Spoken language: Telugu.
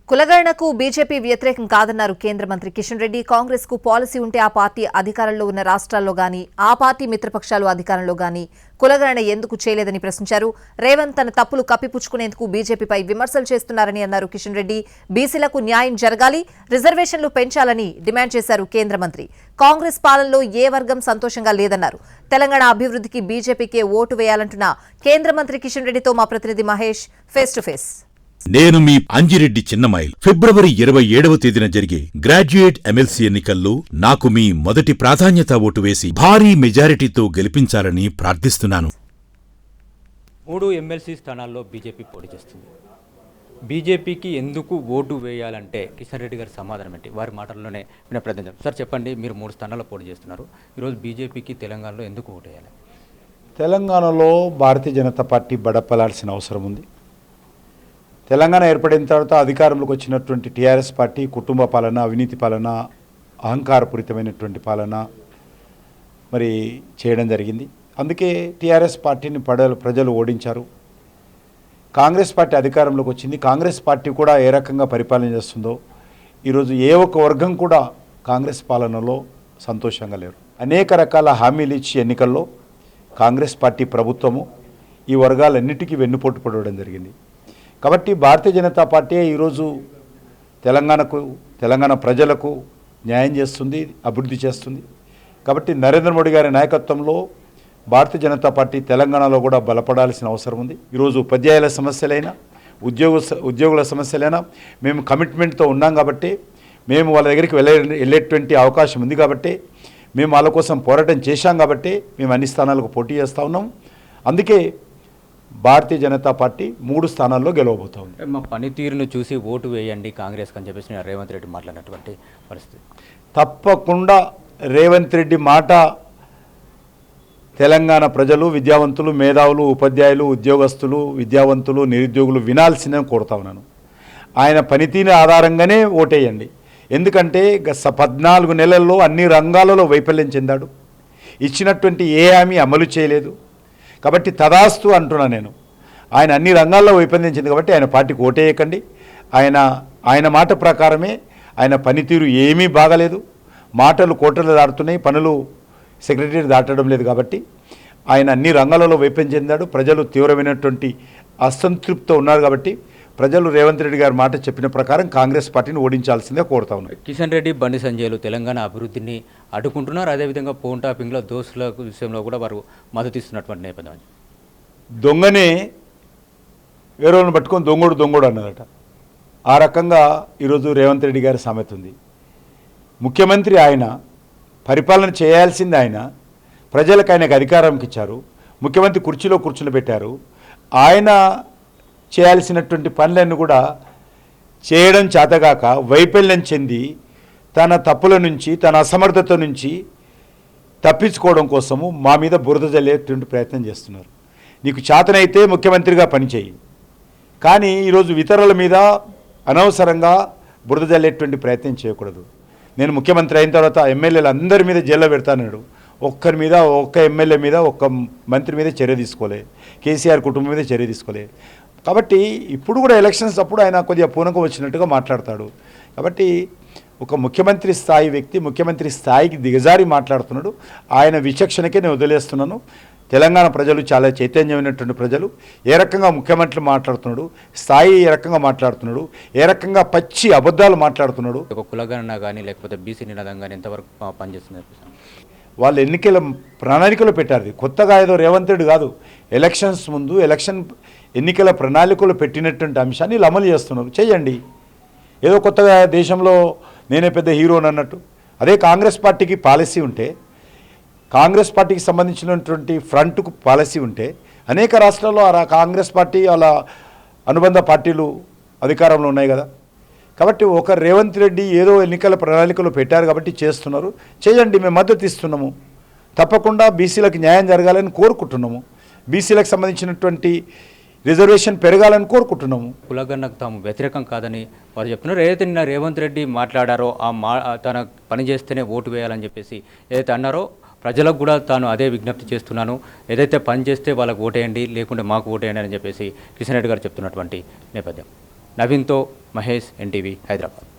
కులగణనకు బీజేపీ వ్యతిరేకం కాదన్నారు కేంద్ర మంత్రి కిషన్ రెడ్డి. కాంగ్రెస్ కు పాలసీ ఉంటే ఆ పార్టీ అధికారంలో ఉన్న రాష్ట్రాల్లో గానీ ఆ పార్టీ మిత్రపక్షాలు అధికారంలో గానీ కులగణన ఎందుకు చేయలేదని ప్రశ్నించారు. రేవంత్ తన తప్పులు కప్పిపుచ్చుకునేందుకు బీజేపీపై విమర్శలు చేస్తున్నారని అన్నారు కిషన్ రెడ్డి. బీసీలకు న్యాయం జరగాలి, రిజర్వేషన్లు పెంచాలని డిమాండ్ చేశారు కేంద్ర మంత్రి. కాంగ్రెస్ పాలనలో ఏ వర్గం సంతోషంగా లేదన్నారు. తెలంగాణ అభివృద్ధికి బీజేపీకే ఓటు వేయాలంటున్న కేంద్ర మంత్రి కిషన్ రెడ్డితో మా ప్రతినిధి మహేష్ ఫేస్ టు ఫేస్. నేను మీ అంజిరెడ్డి చిన్నమైల్. ఫిబ్రవరి 27వ తేదీన జరిగే గ్రాడ్యుయేట్ ఎమ్మెల్సీ ఎన్నికల్లో నాకు మీ మొదటి ప్రాధాన్యత ఓటు వేసి భారీ మెజారిటీతో గెలిపించాలని ప్రార్థిస్తున్నాను. 3 ఎమ్మెల్సీ స్థానాల్లో బీజేపీ పోటీ చేస్తుంది. బీజేపీకి ఎందుకు ఓటు వేయాలంటే కిషన్ రెడ్డి గారి సమాధానం ఏంటి? వారి మాటల్లోనే వినే ప్రయత్నించాం. సార్ చెప్పండి, మీరు 3 స్థానాల్లో పోటీ చేస్తున్నారు. ఈరోజు బీజేపీకి తెలంగాణలో ఎందుకు ఓటు వేయాలి? తెలంగాణలో భారతీయ జనతా పార్టీ బడపలాల్సిన అవసరం ఉంది. తెలంగాణ ఏర్పడిన తర్వాత అధికారంలోకి వచ్చినటువంటి టీఆర్ఎస్ పార్టీ కుటుంబ పాలన, అవినీతి పాలన, అహంకారపూరితమైనటువంటి పాలన మరి చేయడం జరిగింది. అందుకే టీఆర్ఎస్ పార్టీని ప్రజలు ఓడించారు. కాంగ్రెస్ పార్టీ అధికారంలోకి వచ్చింది. కాంగ్రెస్ పార్టీ కూడా ఏ రకంగా పరిపాలన చేస్తుందో ఈరోజు ఏ ఒక్క వర్గం కూడా కాంగ్రెస్ పాలనలో సంతోషంగా లేరు. అనేక రకాల హామీలు ఇచ్చి ఎన్నికల్లో కాంగ్రెస్ పార్టీ ప్రభుత్వము ఈ వర్గాలన్నిటికీ వెన్నుపోటు పడడం జరిగింది. కాబట్టి భారతీయ జనతా పార్టీ ఈరోజు తెలంగాణ ప్రజలకు న్యాయం చేస్తుంది, అభివృద్ధి చేస్తుంది. కాబట్టి నరేంద్ర మోడీ గారి నాయకత్వంలో భారతీయ జనతా పార్టీ తెలంగాణలో కూడా బలపడాల్సిన అవసరం ఉంది. ఈరోజు ఉపాధ్యాయుల సమస్యలైనా ఉద్యోగుల సమస్యలైనా మేము కమిట్మెంట్తో ఉన్నాం కాబట్టి, మేము వాళ్ళ దగ్గరికి వెళ్ళేటువంటి అవకాశం ఉంది కాబట్టి, మేము వాళ్ళ కోసం పోరాటం చేశాం కాబట్టి మేము అన్ని స్థానాలకు పోటీ చేస్తూ ఉన్నాం. అందుకే భారతీయ జనతా పార్టీ 3 స్థానాల్లో గెలవబోతా ఉంది. మా పనితీరును చూసి ఓటు వేయండి కాంగ్రెస్ అని చెప్పేసి రేవంత్ రెడ్డి మాట్లాడినటువంటి పరిస్థితి. తప్పకుండా రేవంత్ రెడ్డి మాట తెలంగాణ ప్రజలు, విద్యావంతులు, మేధావులు, ఉపాధ్యాయులు, ఉద్యోగస్తులు, విద్యావంతులు, నిరుద్యోగులు వినాల్సిందని కోరుతా ఉన్నాను. ఆయన పనితీరు ఆధారంగానే ఓటేయండి. ఎందుకంటే 14 నెలల్లో అన్ని రంగాలలో వైఫల్యం చెందాడు. ఇచ్చినటువంటి ఏ హామీ అమలు చేయలేదు. కాబట్టి తదాస్తు అంటున్నా నేను. ఆయన అన్ని రంగాల్లో వైఫల్యం చెంది కాబట్టి ఆయన పార్టీకి ఓటేయకండి. ఆయన మాట ప్రకారమే ఆయన పనితీరు ఏమీ బాగలేదు. మాటలు కోటలు దాటుతున్నాయి, పనులు సెక్రటరీ దాటడం లేదు. కాబట్టి ఆయన అన్ని రంగాలలో వైఫల్యం చెందాడు. ప్రజలు తీవ్రమైనటువంటి అసంతృప్తితో ఉన్నారు. కాబట్టి ప్రజలు రేవంత్ రెడ్డి గారి మాట చెప్పిన ప్రకారం కాంగ్రెస్ పార్టీని ఓడించాల్సిందే కోరుతా ఉన్నారు. కిషన్ రెడ్డి, బండి సంజయ్లు తెలంగాణ అభివృద్ధిని అడ్డుకుంటున్నారు. అదేవిధంగా ఫోన్ టాపింగ్లో దోస్తుల విషయంలో కూడా వారు మద్దతు ఇస్తున్నటువంటి నేపథ్యం. దొంగనే వేరేవాళ్ళని పట్టుకొని దొంగోడు అన్నదట. ఆ రకంగా ఈరోజు రేవంత్ రెడ్డి గారి సామెత ఉంది. ముఖ్యమంత్రి ఆయన, పరిపాలన చేయాల్సింది ఆయన, ప్రజలకు ఆయనకు అధికారంకి ఇచ్చారు, ముఖ్యమంత్రి కుర్చీలో కూర్చుని ఆయన చేయాల్సినటువంటి పనులన్నీ కూడా చేయడం చేతగాక వైఫల్యం చెంది తన తప్పుల నుంచి, తన అసమర్థత నుంచి తప్పించుకోవడం కోసము మా మీద బురద జల్లేటువంటి ప్రయత్నం చేస్తున్నారు. నీకు చేతనైతే ముఖ్యమంత్రిగా పనిచేయి, కానీ ఈరోజు ఇతరుల మీద అనవసరంగా బురద జల్లేటువంటి ప్రయత్నం చేయకూడదు. నేను ముఖ్యమంత్రి అయిన తర్వాత ఎమ్మెల్యేలు అందరి మీద జైల్లో పెడతానన్నాడు. ఒక్క ఎమ్మెల్యే మీద, ఒక్క మంత్రి మీద చర్య తీసుకోలే. కేసీఆర్ కుటుంబం మీద చర్య తీసుకోలే. కాబట్టి ఇప్పుడు కూడా ఎలక్షన్స్ అప్పుడు ఆయన కొద్దిగా పూనకం వచ్చినట్టుగా మాట్లాడతాడు. కాబట్టి ఒక ముఖ్యమంత్రి స్థాయి వ్యక్తి ముఖ్యమంత్రి స్థాయికి దిగజారి మాట్లాడుతున్నాడు. ఆయన విచక్షణకే నేను వదిలేస్తున్నాను. తెలంగాణ ప్రజలు చాలా చైతన్యమైనటువంటి ప్రజలు. ఏ రకంగా ముఖ్యమంత్రి మాట్లాడుతున్నాడు, స్థాయి ఏ రకంగా మాట్లాడుతున్నాడు, ఏ రకంగా పచ్చి అబద్ధాలు మాట్లాడుతున్నాడు. ఒక కులగణన కానీ లేకపోతే బీసీ నినాదం కానీ ఎంతవరకు పనిచేస్తుంది? వాళ్ళు ఎన్నికల ప్రణాళికలు పెట్టారు. కొత్తగా ఏదో రేవంత్ రెడ్డి కాదు, ఎలక్షన్స్ ముందు ఎన్నికల ప్రణాళికలు పెట్టినటువంటి అంశాన్ని వీళ్ళు అమలు చేస్తున్నారు. చేయండి. ఏదో కొత్తగా దేశంలో నేనే పెద్ద హీరోని అన్నట్టు. అదే కాంగ్రెస్ పార్టీకి పాలసీ ఉంటే, కాంగ్రెస్ పార్టీకి సంబంధించినటువంటి ఫ్రంట్కు పాలసీ ఉంటే, అనేక రాష్ట్రాల్లో కాంగ్రెస్ పార్టీ వాళ్ళ అనుబంధ పార్టీలు అధికారంలో ఉన్నాయి కదా. కాబట్టి ఒక రేవంత్ రెడ్డి ఏదో ఎన్నికల ప్రణాళికలు పెట్టారు కాబట్టి చేస్తున్నారు. చేయండి, మేము మద్దతు ఇస్తున్నాము. తప్పకుండా బీసీలకు న్యాయం జరగాలని కోరుకుంటున్నాము. బీసీలకు సంబంధించినటువంటి రిజర్వేషన్ పెరగాలని కోరుకుంటున్నాము. కులగణనకు తాము వ్యతిరేకం కాదని వారు చెప్తున్నారు. ఏదైతే నిన్న రేవంత్ రెడ్డి మాట్లాడారో తన పని చేస్తేనే ఓటు వేయాలని చెప్పేసి ఏదైతే అన్నారో, ప్రజలకు కూడా తాను అదే విజ్ఞప్తి చేస్తున్నాను. ఏదైతే పని చేస్తే వాళ్ళకు ఓటేయండి, లేకుంటే మాకు ఓటేయండి అని చెప్పేసి కిషన్ రెడ్డి గారు చెప్తున్నటువంటి నేపథ్యం. నవీన్తో మహేష్, ఎన్టీవీ, హైదరాబాద్.